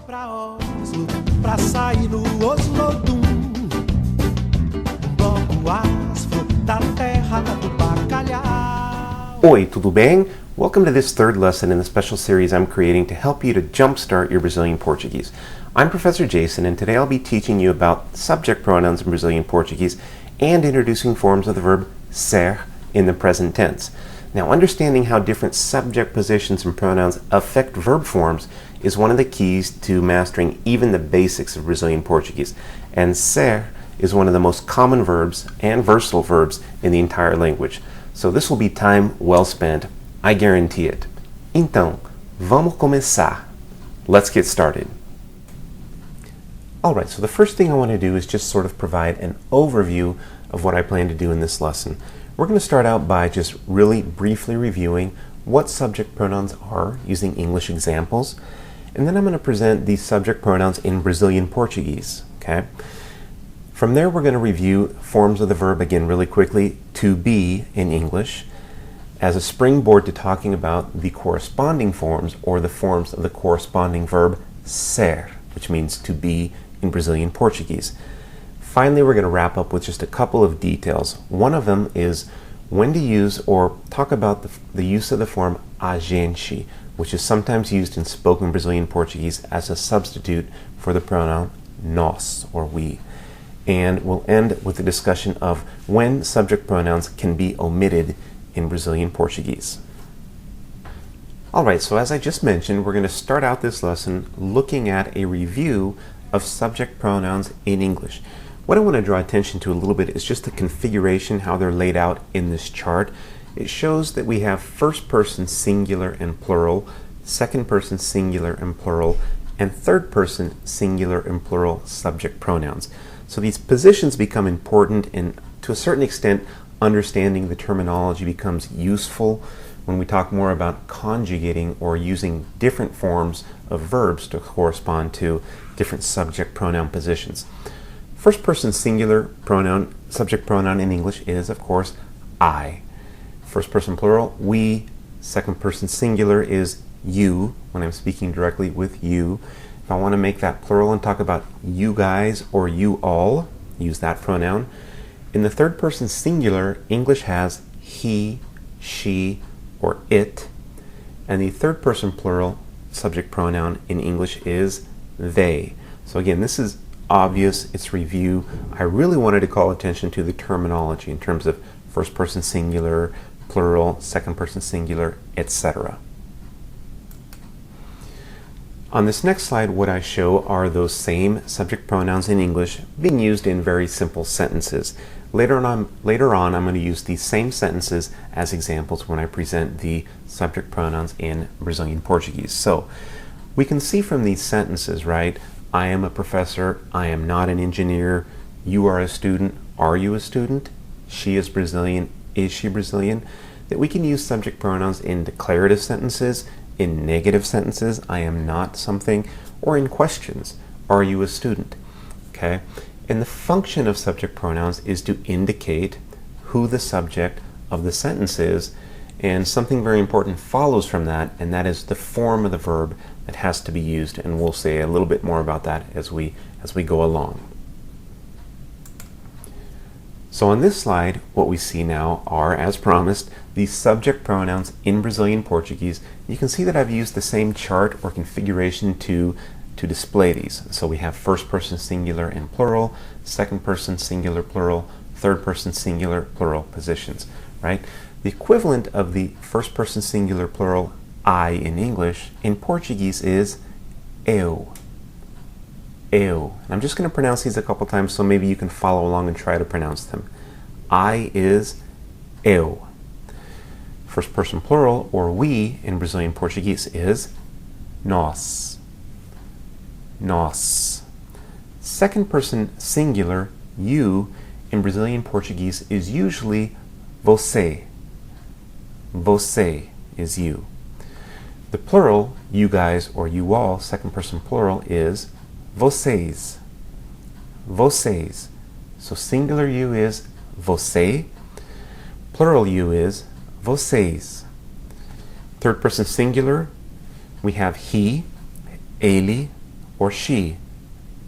pra Oslo, pra sair no Oslodum. Bloco asfo da terra do bacalhau. Oi, tudo bem? Welcome to this third lesson in the special series I'm creating to help you to jumpstart your Brazilian Portuguese. I'm Professor Jason, and today I'll be teaching you about subject pronouns in Brazilian Portuguese and introducing forms of the verb ser in the present tense. Now, understanding how different subject positions and pronouns affect verb forms is one of the keys to mastering even the basics of Brazilian Portuguese. And ser is one of the most common verbs and versatile verbs in the entire language. So this will be time well spent. I guarantee it. Então, vamos começar. Let's get started. Alright, so the first thing I want to do is just sort of provide an overview of what I plan to do in this lesson. We're going to start out by just really briefly reviewing what subject pronouns are using English examples, and then I'm going to present these subject pronouns in Brazilian Portuguese. Okay? From there, we're going to review forms of the verb again really quickly, to be in English, as a springboard to talking about the corresponding forms or the forms of the corresponding verb ser, which means to be in Brazilian Portuguese. Finally, we're going to wrap up with just a couple of details. One of them is when to use or talk about the use of the form a gente, which is sometimes used in spoken Brazilian Portuguese as a substitute for the pronoun nós or we. And we'll end with a discussion of when subject pronouns can be omitted in Brazilian Portuguese. Alright, so as I just mentioned, we're going to start out this lesson looking at a review of subject pronouns in English. What I want to draw attention to a little bit is just the configuration, how they're laid out in this chart. It shows that we have first person singular and plural, second person singular and plural, and third person singular and plural subject pronouns. So these positions become important, and to a certain extent understanding the terminology becomes useful when we talk more about conjugating or using different forms of verbs to correspond to different subject pronoun positions. First person singular pronoun, subject pronoun in English is, of course, I. First person plural, we. Second person singular is you, when I'm speaking directly with you. If I want to make that plural and talk about you guys or you all, use that pronoun. In the third person singular, English has he, she, or it. And the third person plural subject pronoun in English is they. So again, this is obvious, it's review. I really wanted to call attention to the terminology in terms of first person singular, plural, second person singular, etc. On this next slide, what I show are those same subject pronouns in English being used in very simple sentences. Later on, I'm going to use these same sentences as examples when I present the subject pronouns in Brazilian Portuguese. So we can see from these sentences, right? I am a professor, I am not an engineer, you are a student, are you a student, she is Brazilian, is she Brazilian, that we can use subject pronouns in declarative sentences, in negative sentences, I am not something, or in questions, are you a student? Okay? And the function of subject pronouns is to indicate who the subject of the sentence is, and something very important follows from that, and that is the form of the verb that has to be used, and we'll say a little bit more about that as we go along. So on this slide, what we see now are, as promised, the subject pronouns in Brazilian Portuguese. You can see that I've used the same chart or configuration to display these. So we have first person singular and plural, second person singular plural, third person singular plural positions, right? The equivalent of the first person singular plural I in English in Portuguese is eu. Eu. And I'm just going to pronounce these a couple times so maybe you can follow along and try to pronounce them. I is eu. First person plural, or we in Brazilian Portuguese, is nós. Nós. Second person singular, you, in Brazilian Portuguese is usually você. Você is you. The plural, you guys or you all, second person plural, is vocês. Vocês. So singular you is você. Plural you is vocês. Third person singular, we have he, ele, or she,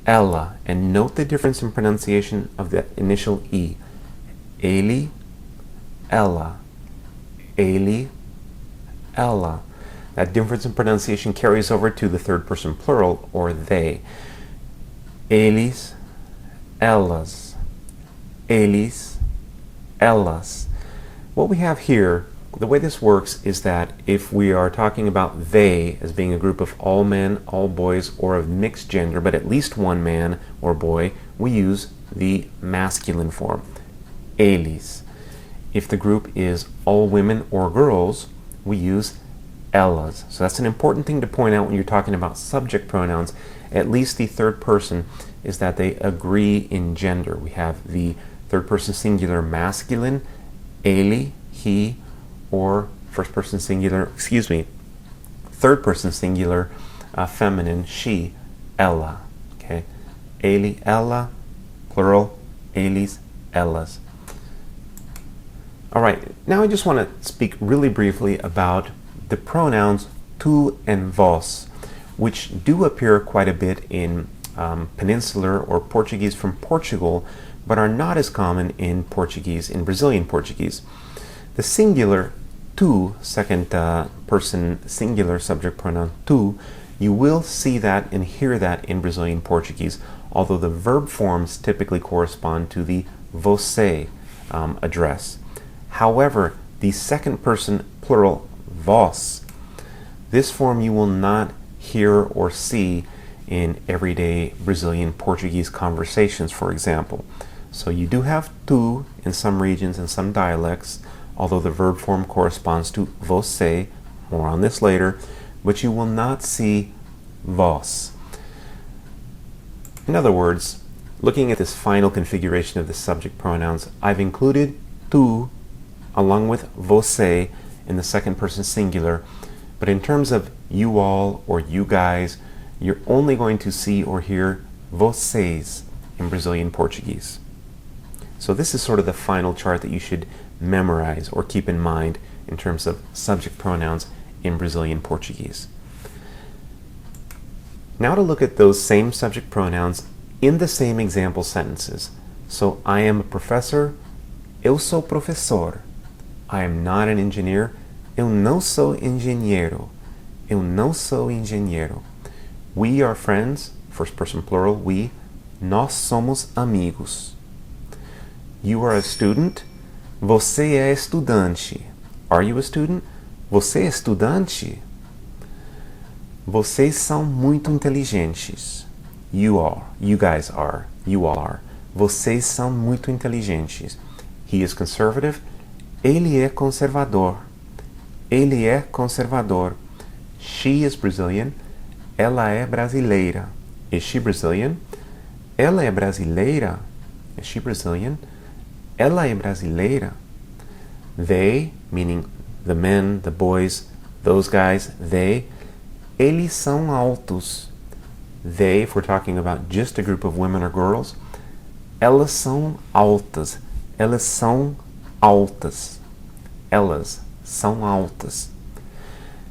ela, and note the difference in pronunciation of the initial E. Ele, ela, ele, ela. That difference in pronunciation carries over to the third person plural, or they. Eles, elas, eles, elas. What we have here, the way this works is that if we are talking about they as being a group of all men, all boys, or of mixed gender, but at least one man or boy, we use the masculine form, eles. If the group is all women or girls, we use elas. So that's an important thing to point out when you're talking about subject pronouns, at least the third person, is that they agree in gender. We have the third person singular masculine, ele, he, or third person singular feminine, she, ela. Okay, ele, ela, plural, eles, elas. All right, now I just want to speak really briefly about the pronouns tu and vós, which do appear quite a bit in Peninsular or Portuguese from Portugal, but are not as common in Portuguese, in Brazilian Portuguese. The singular tu, second person singular subject pronoun tu, you will see that and hear that in Brazilian Portuguese, although the verb forms typically correspond to the você address. However, the second person plural vós, this form you will not hear or see in everyday Brazilian Portuguese conversations, for example. So you do have tu in some regions and some dialects, although the verb form corresponds to você, more on this later, but you will not see vós. In other words, looking at this final configuration of the subject pronouns, I've included tu along with você in the second person singular, but in terms of you all or you guys, you're only going to see or hear vocês in Brazilian Portuguese. So this is sort of the final chart that you should memorize or keep in mind in terms of subject pronouns in Brazilian Portuguese. Now to look at those same subject pronouns in the same example sentences. So I am a professor, eu sou professor. I am not an engineer, eu não sou engenheiro. Eu não sou engenheiro. We are friends, first person plural, we. Nós somos amigos. You are a student. Você é estudante. Are you a student? Você é estudante. Vocês são muito inteligentes. You are. You guys are. You all are. Vocês são muito inteligentes. He is conservative. Ele é conservador. Ele é conservador. She is Brazilian. Ela é brasileira. Is she Brazilian? Ela é brasileira. Is she Brazilian? Ela é brasileira. They, meaning the men, the boys, those guys, they, eles são altos. They, if we're talking about just a group of women or girls, elas são altas. Elas são altas. Elas são altas.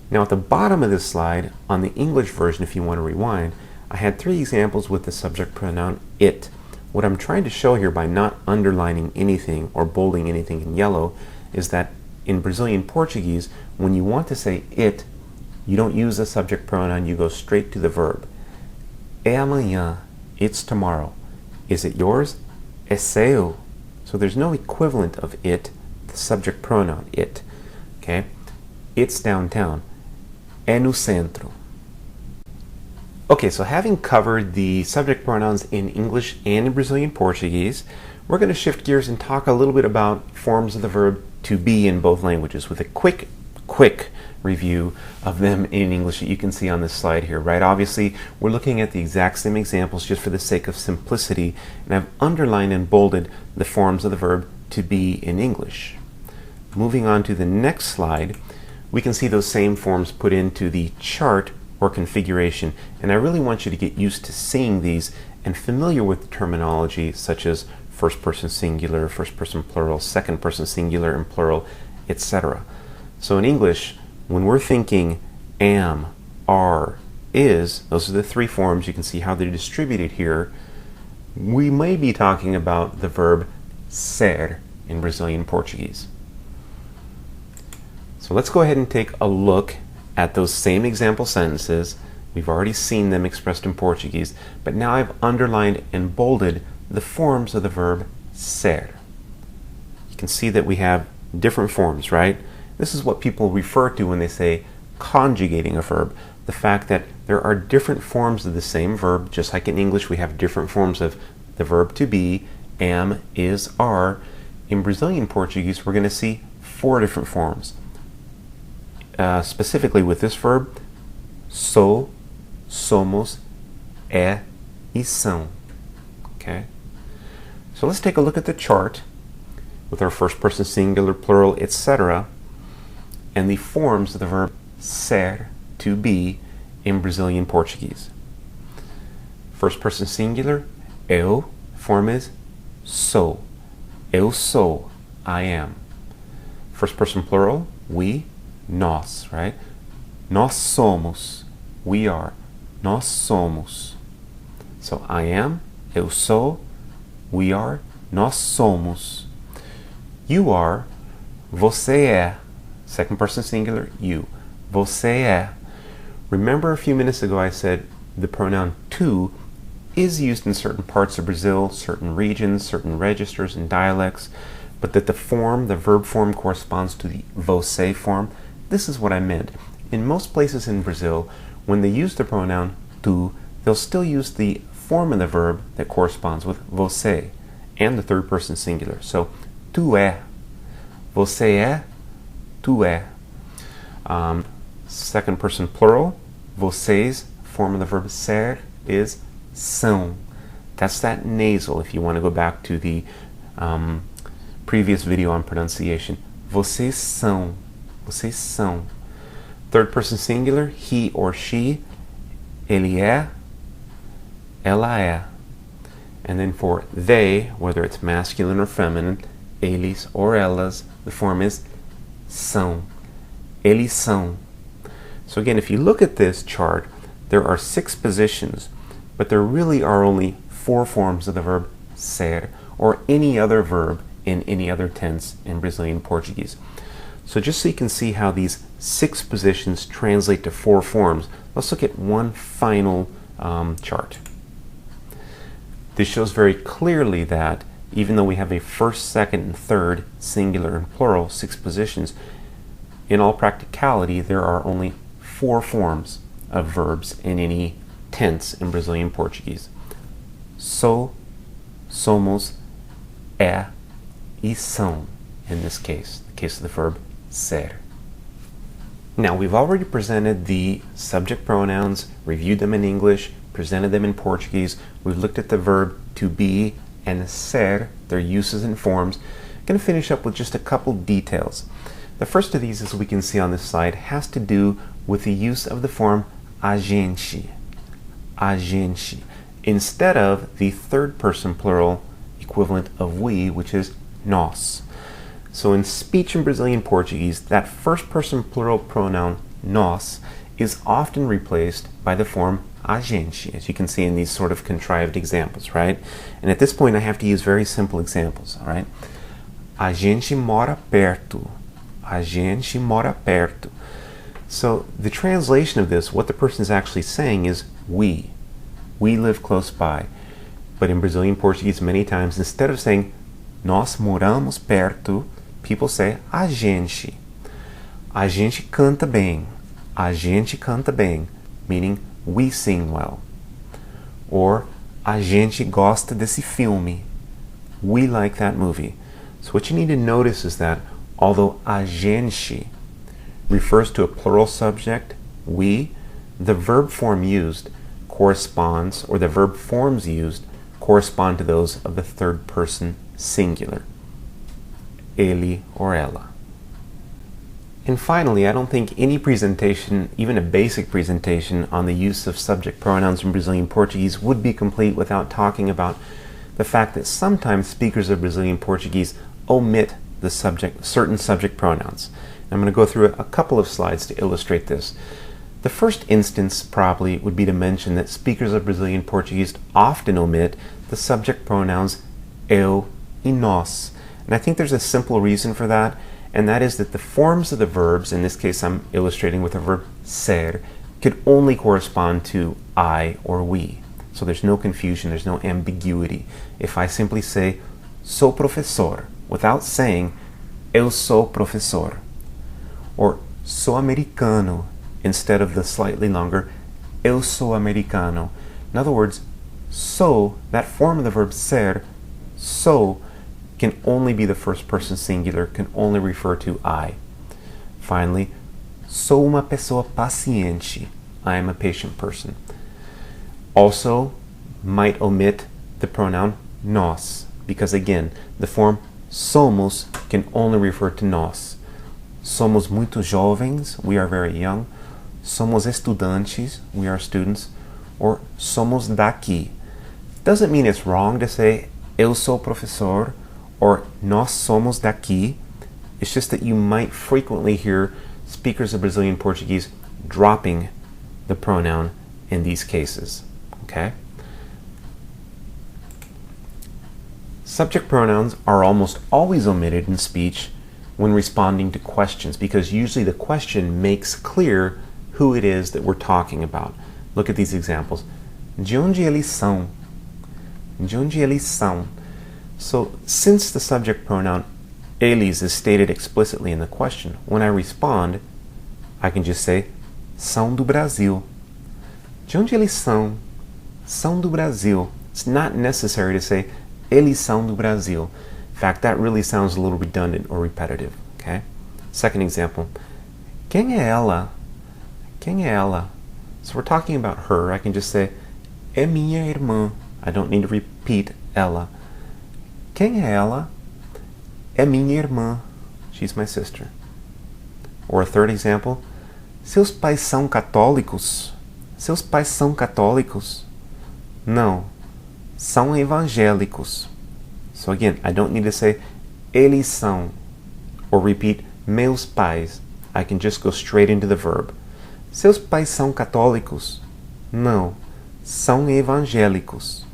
Now at the bottom of this slide, on the English version, if you want to rewind, I had 3 examples with the subject pronoun it. What I'm trying to show here by not underlining anything or bolding anything in yellow is that in Brazilian Portuguese, when you want to say it, you don't use the subject pronoun, you go straight to the verb. É amanhã, it's tomorrow. Is it yours? É seu. So there's no equivalent of it, the subject pronoun it. Okay? It's downtown. É no centro. Okay, so having covered the subject pronouns in English and in Brazilian Portuguese, we're going to shift gears and talk a little bit about forms of the verb to be in both languages with a quick review of them in English that you can see on this slide here, right? Obviously, we're looking at the exact same examples just for the sake of simplicity, and I've underlined and bolded the forms of the verb to be in English. Moving on to the next slide, we can see those same forms put into the chart or configuration, and I really want you to get used to seeing these and familiar with terminology such as first person singular, first person plural, second person singular and plural, etc. So in English, when we're thinking am, are, is, those are the three forms. You can see how they're distributed here. We may be talking about the verb ser in Brazilian Portuguese. So let's go ahead and take a look at those same example sentences. We've already seen them expressed in Portuguese, but now I've underlined and bolded the forms of the verb ser. You can see that we have different forms, right? This is what people refer to when they say conjugating a verb. The fact that there are different forms of the same verb, just like in English we have different forms of the verb to be, am, is, are. In Brazilian Portuguese we're going to see 4 different forms. Specifically with this verb, sou, somos, é, e são. Okay? So let's take a look at the chart with our first person singular, plural, etc., and the forms of the verb ser, to be, in Brazilian Portuguese. First person singular, eu, form is sou. Eu sou, I am. First person plural, we, nós, right? Nós somos, we are. Nós somos. So I am, eu sou, we are, nós somos. You are, você é. Second person singular, you. Você é. Remember a few minutes ago I said the pronoun tu is used in certain parts of Brazil, certain regions, certain registers and dialects, but that the form, the verb form, corresponds to the você form. This is what I meant. In most places in Brazil, when they use the pronoun tu, they'll still use the form of the verb that corresponds with você and the third person singular. So, tu é. Você é, tu é. Second person plural, vocês, form of the verb ser, is são. That's that nasal if you want to go back to the previous video on pronunciation. Vocês são. Vocês são. Third person singular, he or she, ele é, ela é. And then for they, whether it's masculine or feminine, eles or elas, the form is são. Eles são. So again, if you look at this chart, there are 6 positions, but there really are only 4 forms of the verb ser, or any other verb in any other tense in Brazilian Portuguese. So just so you can see how these 6 positions translate to 4 forms, let's look at one final chart. This shows very clearly that even though we have a first, second, and third, singular and plural, 6 positions, in all practicality there are only 4 forms of verbs in any tense in Brazilian Portuguese. Sou, somos, é, e são in this case, the case of the verb ser. Now we've already presented the subject pronouns, reviewed them in English, presented them in Portuguese. We've looked at the verb to be and ser, their uses and forms. I'm going to finish up with just a couple details. The first of these, as we can see on this slide, has to do with the use of the form a gente. A gente. Instead of the third person plural equivalent of we, which is nós. So in speech in Brazilian Portuguese, that first person plural pronoun nós is often replaced by the form a gente, as you can see in these sort of contrived examples, right? And at this point I have to use very simple examples, all right? A gente mora perto. A gente mora perto. So the translation of this, what the person is actually saying is we. We live close by. But in Brazilian Portuguese, many times, instead of saying nós moramos perto, people say a gente. A gente canta bem. A gente canta bem, meaning we sing well. Or a gente gosta desse filme. We like that movie. So what you need to notice is that although a gente refers to a plural subject, we, the verb form used corresponds, or the verb forms used correspond to those of the third person singular. Ele or ela. And finally, I don't think any presentation, even a basic presentation on the use of subject pronouns in Brazilian Portuguese would be complete without talking about the fact that sometimes speakers of Brazilian Portuguese omit the certain subject pronouns. I'm going to go through a couple of slides to illustrate this. The first instance probably would be to mention that speakers of Brazilian Portuguese often omit the subject pronouns eu e nós. And I think there's a simple reason for that, and that is that the forms of the verbs, in this case I'm illustrating with the verb ser, could only correspond to I or we. So there's no confusion, there's no ambiguity. If I simply say sou professor without saying eu sou professor, or sou americano instead of the slightly longer eu sou americano. In other words, sou, that form of the verb ser, sou, can only be the first person singular, can only refer to I. Finally, sou uma pessoa paciente. I am a patient person. Also, might omit the pronoun nós, because again, the form somos can only refer to nós. Somos muito jovens, we are very young. Somos estudantes, we are students. Or somos daqui. Doesn't mean it's wrong to say eu sou professor or nós somos daqui. It's just that you might frequently hear speakers of Brazilian Portuguese dropping the pronoun in these cases. Okay? Subject pronouns are almost always omitted in speech when responding to questions, because usually the question makes clear who it is that we're talking about. Look at these examples. De onde eles são? De onde eles são? So, since the subject pronoun eles is stated explicitly in the question, when I respond, I can just say são do Brasil. De onde eles são? São do Brasil. It's not necessary to say eles são do Brasil. In fact, that really sounds a little redundant or repetitive. Okay? Second example. Quem é ela? Quem é ela? So we're talking about her. I can just say é minha irmã. I don't need to repeat ela. Quem é ela? É minha irmã. She's my sister. Or a third example. Seus pais são católicos? Seus pais são católicos? Não. São evangélicos. So again, I don't need to say eles são or repeat meus pais. I can just go straight into the verb. Seus pais são católicos? Não. São evangélicos.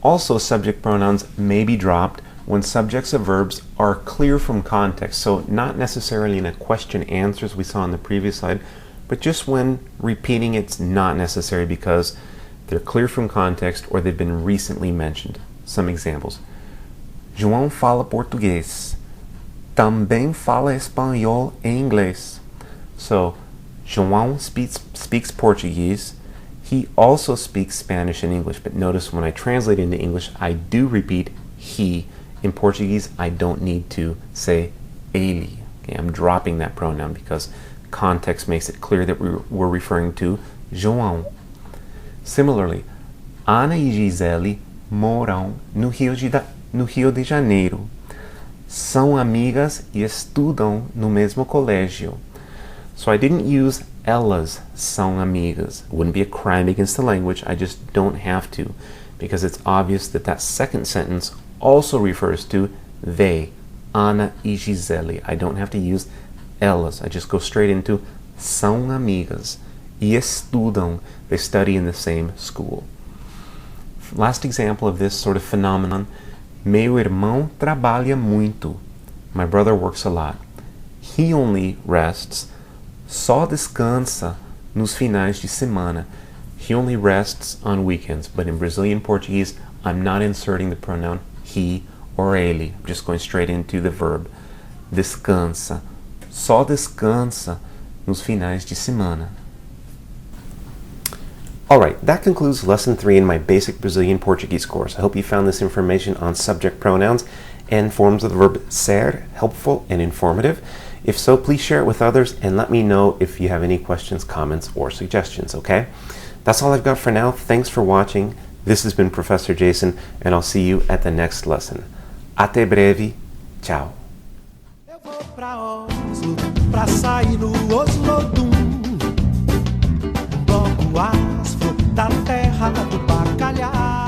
Also, subject pronouns may be dropped when subjects of verbs are clear from context. So not necessarily in a question answer as we saw in the previous slide, but just when repeating it's not necessary because they're clear from context or they've been recently mentioned. Some examples. João fala português. Também fala espanhol e inglês. So, João speaks Portuguese. He also speaks Spanish and English, but notice when I translate into English, I do repeat he. In Portuguese, I don't need to say ele. Okay, I'm dropping that pronoun because context makes it clear that we're referring to João. Similarly, Ana e Gisele moram no Rio de Janeiro. São amigas e estudam no mesmo colégio. So I didn't use elas são amigas. It wouldn't be a crime against the language. I just don't have to, because it's obvious that that second sentence also refers to they, Ana e Gisele. I don't have to use elas. I just go straight into são amigas e estudam. They study in the same school. Last example of this sort of phenomenon. Meu irmão trabalha muito. My brother works a lot. He only rests. Só descansa nos finais de semana. He only rests on weekends. But in Brazilian Portuguese, I'm not inserting the pronoun he or ele. I'm just going straight into the verb. Descansa. Só descansa nos finais de semana. Alright, that concludes Lesson 3 in my basic Brazilian Portuguese course. I hope you found this information on subject pronouns and forms of the verb ser helpful and informative. If so, please share it with others and let me know if you have any questions, comments, or suggestions, okay? That's all I've got for now. Thanks for watching. This has been Professor Jason, and I'll see you at the next lesson. Até breve. Ciao. Eu vou pra Oslo, pra sair no Oslodum. Bloco asfo da terra do bacalhau.